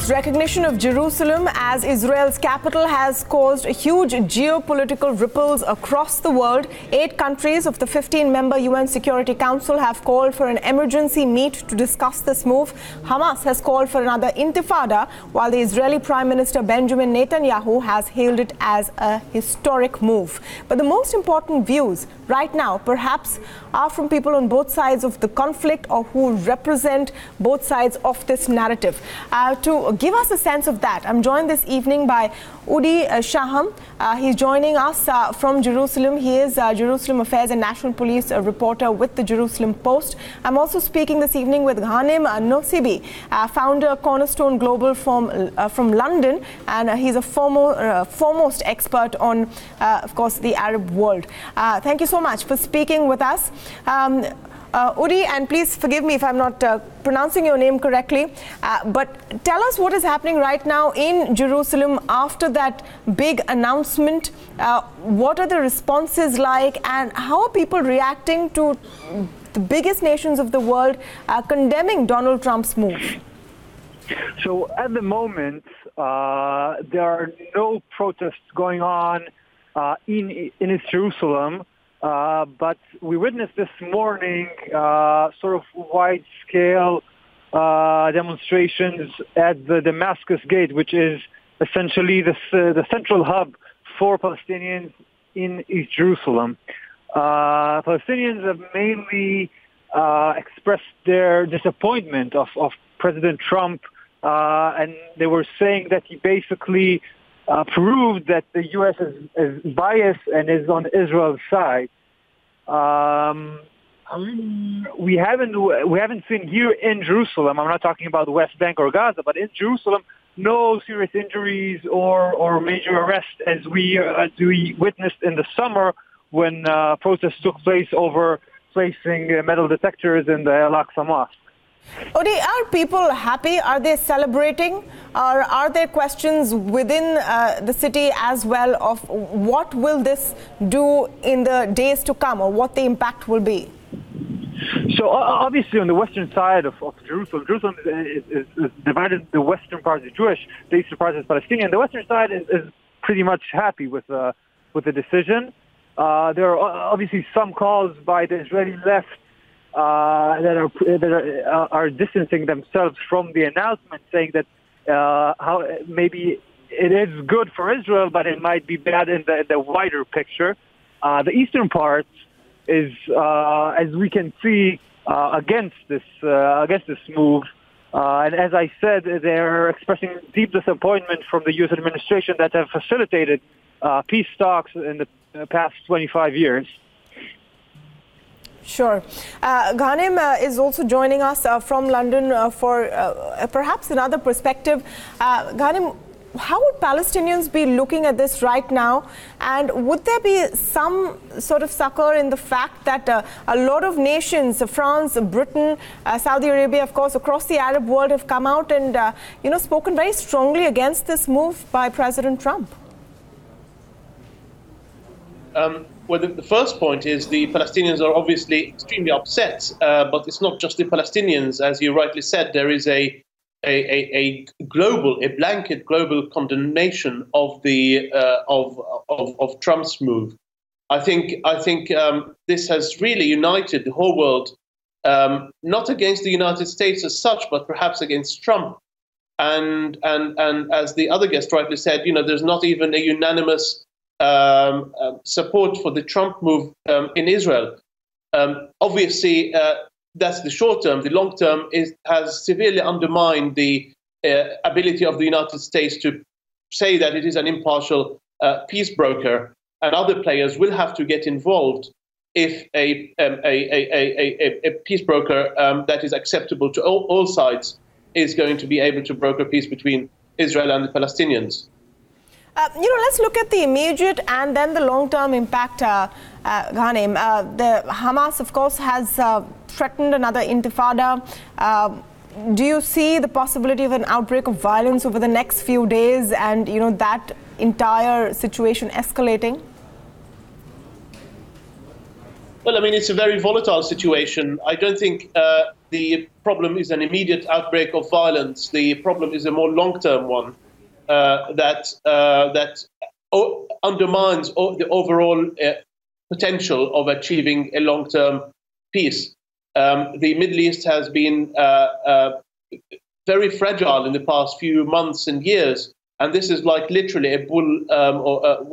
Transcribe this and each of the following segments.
Trump's recognition of Jerusalem as Israel's capital has caused huge geopolitical ripples across the world. 8 countries of the 15-member UN Security Council have called for an emergency meet to discuss this move. Hamas has called for another intifada, while the Israeli Prime Minister Benjamin Netanyahu has hailed it as a historic move. But the most important views right now, perhaps, are from people on both sides of the conflict or who represent both sides of this narrative. To give us a sense of that, I'm joined this evening by Udi Shaham. He's joining us from Jerusalem. He is Jerusalem Affairs and National Police reporter with the Jerusalem Post. I'm also speaking this evening with Ghanem Nosibi, founder Cornerstone Global from London, and he's a foremost expert on, of course, the Arab world. Thank you so much for speaking with us. Udi, and please forgive me if I'm not pronouncing your name correctly, but tell us what is happening right now in Jerusalem after that big announcement. What are the responses like, and how are people reacting to the biggest nations of the world condemning Donald Trump's move? So at the moment, there are no protests going on in East Jerusalem. But we witnessed this morning sort of wide-scale demonstrations at the Damascus Gate, which is essentially the central hub for Palestinians in East Jerusalem. Palestinians have mainly expressed their disappointment of President Trump, and they were saying that he basically proved that the U.S. is biased and is on Israel's side. We haven't seen here in Jerusalem, I'm not talking about the West Bank or Gaza, but in Jerusalem, no serious injuries or major arrests as we witnessed in the summer when protests took place over placing metal detectors in the Al-Aqsa Mosque. Odi, are people happy? Are they celebrating? Or are there questions within the city as well of what will this do in the days to come, or what the impact will be? So obviously on the western side of Jerusalem is divided. The western part is Jewish, the eastern part is Palestinian. The western side is pretty much happy with the decision. There are obviously some calls by the Israeli left that are distancing themselves from the announcement, saying that how maybe it is good for Israel, but it might be bad in the wider picture. The eastern part is, as we can see, against this move. And as I said, they're expressing deep disappointment from the U.S. administration that have facilitated peace talks in the past 25 years. Sure. Ghanem is also joining us from London for perhaps another perspective. Ghanem, how would Palestinians be looking at this right now? And would there be some sort of succor in the fact that a lot of nations, France, Britain, Saudi Arabia, of course, across the Arab world have come out and, spoken very strongly against this move by President Trump? Well, the first point is the Palestinians are obviously extremely upset, but it's not just the Palestinians. As you rightly said, there is a blanket global condemnation of the of Trump's move. I think this has really united the whole world, not against the United States as such, but perhaps against Trump. And as the other guest rightly said, there's not even a unanimous support for the Trump move in Israel. Obviously, that's the short term. The long term has severely undermined the ability of the United States to say that it is an impartial peace broker, and other players will have to get involved if a peace broker that is acceptable to all sides is going to be able to broker peace between Israel and the Palestinians. Let's look at the immediate and then the long-term impact, Ghanem. The Hamas, of course, has threatened another intifada. Do you see the possibility of an outbreak of violence over the next few days and, that entire situation escalating? Well, I mean, it's a very volatile situation. I don't think the problem is an immediate outbreak of violence. The problem is a more long-term one that undermines the overall potential of achieving a long-term peace. The Middle East has been very fragile in the past few months and years, and this is like literally a bull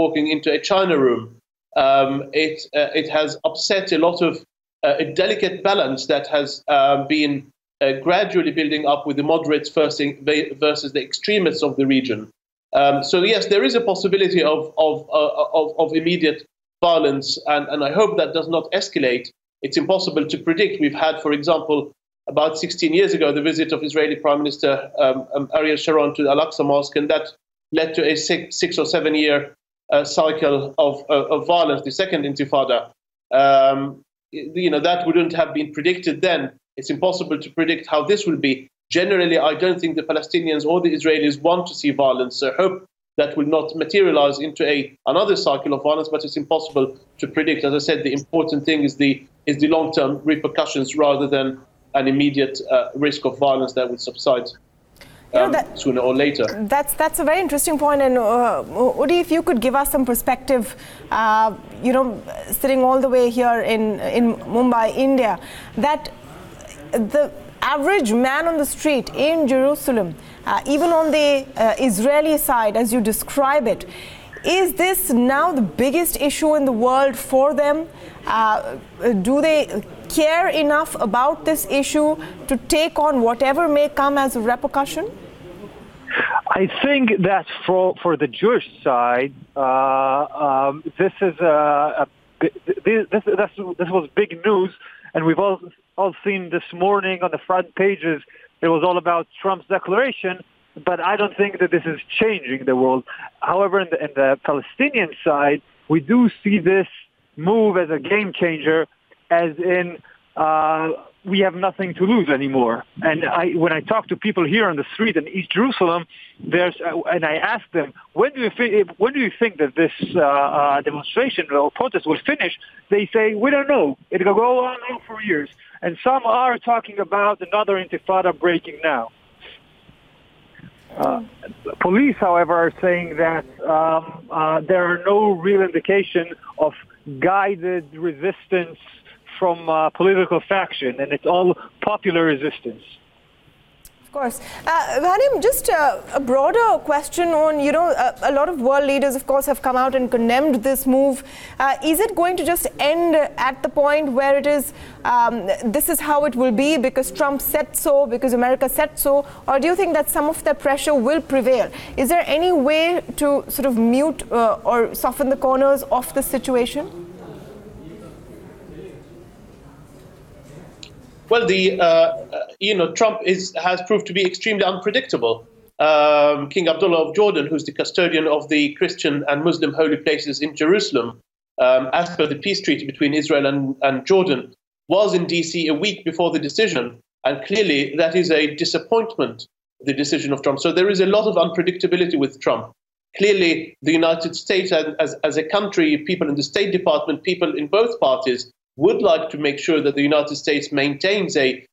walking into a china room. It has upset a lot of a delicate balance that has been gradually building up with the moderates versus the extremists of the region. So yes, there is a possibility of immediate violence, and I hope that does not escalate. It's impossible to predict. We've had, for example, about 16 years ago, the visit of Israeli Prime Minister Ariel Sharon to the Al-Aqsa Mosque, and that led to a 6 or 7 year cycle of violence, the second Intifada. That wouldn't have been predicted then. It's impossible to predict how this will be. Generally, I don't think the Palestinians or the Israelis want to see violence. So I hope that will not materialize into another cycle of violence, but it's impossible to predict. As I said, the important thing is the long-term repercussions rather than an immediate risk of violence that will subside sooner or later. That's a very interesting point. And Udi, if you could give us some perspective, sitting all the way here in Mumbai, India, that the average man on the street in Jerusalem, even on the Israeli side, as you describe it, is this now the biggest issue in the world for them? Do they care enough about this issue to take on whatever may come as a repercussion? I think that for the Jewish side, this was big news, and we've all seen this morning on the front pages. It was all about Trump's declaration, but I don't think that this is changing the world. However, in the Palestinian side, we do see this move as a game changer, as in we have nothing to lose anymore. And when I talk to people here on the street in East Jerusalem, and I ask them, when do you think that this demonstration or protest will finish? They say, we don't know. It'll go on for years. And some are talking about another intifada breaking now. Police, however, are saying that there are no real indication of guided resistance from political faction, and it's all popular resistance. Of course. Ghanim, just a broader question on, a lot of world leaders, of course, have come out and condemned this move. Is it going to just end at the point where it is, this is how it will be because Trump said so, because America said so, or do you think that some of the pressure will prevail? Is there any way to sort of mute or soften the corners of the situation? Well, Trump has proved to be extremely unpredictable. King Abdullah of Jordan, who's the custodian of the Christian and Muslim holy places in Jerusalem, as per the peace treaty between Israel and Jordan, was in D.C. a week before the decision. And clearly that is a disappointment, the decision of Trump. So there is a lot of unpredictability with Trump. Clearly, the United States as a country, people in the State Department, people in both parties, would like to make sure that the United States maintains a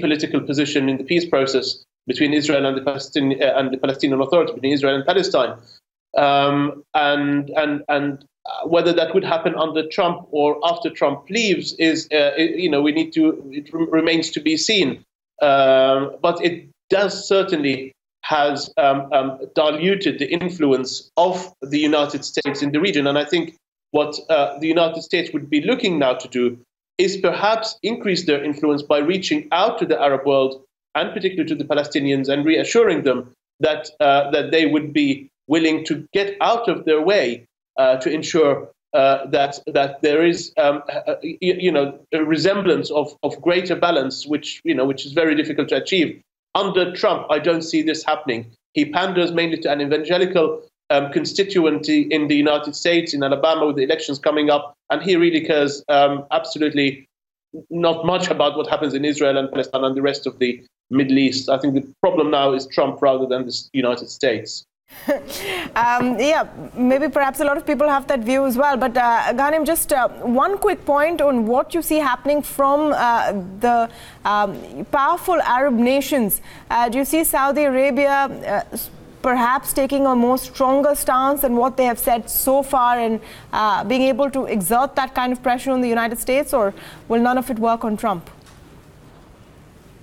political position in the peace process between Israel and the Palestinian Authority, between Israel and Palestine, and whether that would happen under Trump or after Trump leaves it remains to be seen. But it does certainly has diluted the influence of the United States in the region, and I think what the United States would be looking now to do is perhaps increase their influence by reaching out to the Arab world, and particularly to the Palestinians, and reassuring them that they would be willing to get out of their way to ensure that there is a resemblance of greater balance, which is very difficult to achieve. Under Trump, I don't see this happening. He panders mainly to an evangelical constituency in the United States, in Alabama, with the elections coming up, and he really cares absolutely not much about what happens in Israel and Palestine and the rest of the Middle East. I think the problem now is Trump rather than the United States. Yeah, maybe perhaps a lot of people have that view as well. But Ghanem, just one quick point on what you see happening from the powerful Arab nations. Do you see Saudi Arabia perhaps taking a more stronger stance than what they have said so far and being able to exert that kind of pressure on the United States, or will none of it work on Trump?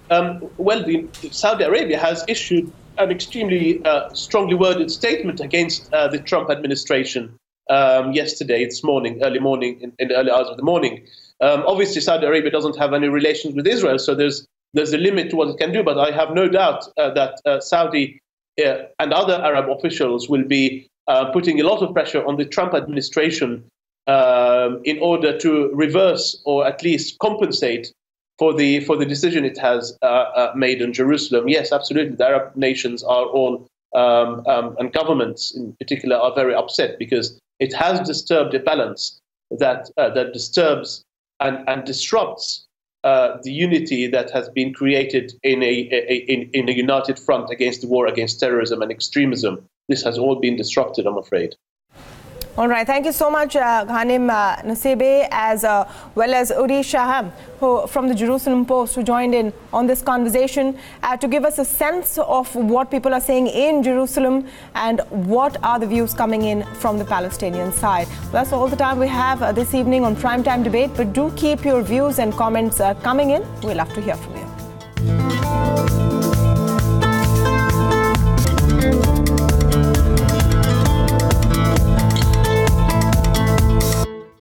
Well, Saudi Arabia has issued an extremely strongly worded statement against the Trump administration yesterday, this morning, early morning, in the early hours of the morning. Obviously, Saudi Arabia doesn't have any relations with Israel, so there's a limit to what it can do. But I have no doubt that Saudi and other Arab officials will be putting a lot of pressure on the Trump administration in order to reverse or at least compensate for the decision it has made in Jerusalem. Yes, absolutely. The Arab nations are all, and governments in particular, are very upset because it has disturbed a balance that disturbs and disrupts the unity that has been created in a united front against the war against terrorism and extremism. This has all been disrupted, I'm afraid. All right. Thank you so much, Ghanem Nasebe, as well as Uri Shaham, who from the Jerusalem Post, who joined in on this conversation to give us a sense of what people are saying in Jerusalem and what are the views coming in from the Palestinian side. Well, that's all the time we have this evening on Primetime Debate, but do keep your views and comments coming in. We'll love to hear from you.